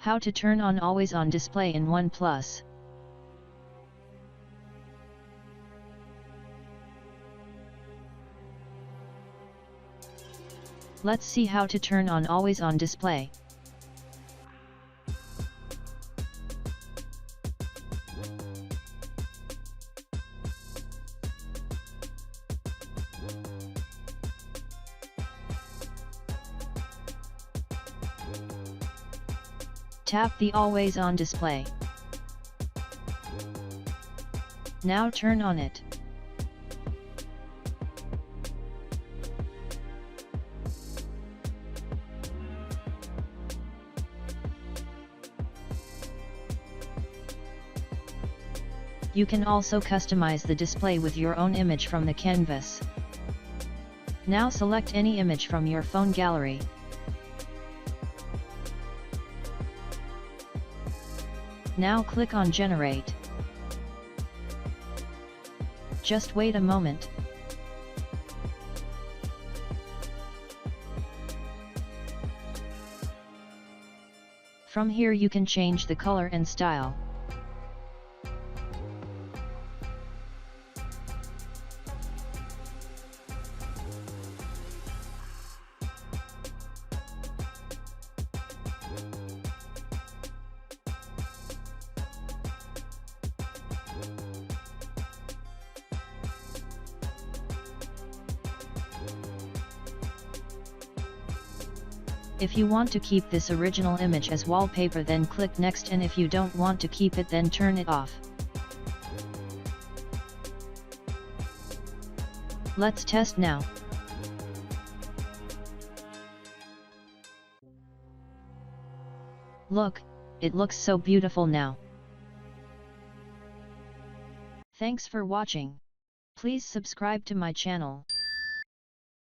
How to turn on always on display in OnePlus. Let's see how to turn on always on display. Tap the always on display. Now turn on it. You can also customize the display with your own image from the canvas. Now select any image from your phone gallery. Now click on Generate. Just wait a moment. From here you can change the color and style. If you want to keep this original image as wallpaper, then click Next, and if you don't want to keep it, then turn it off. Let's test now. Look, it looks so beautiful now. Thanks for watching. Please subscribe to my channel.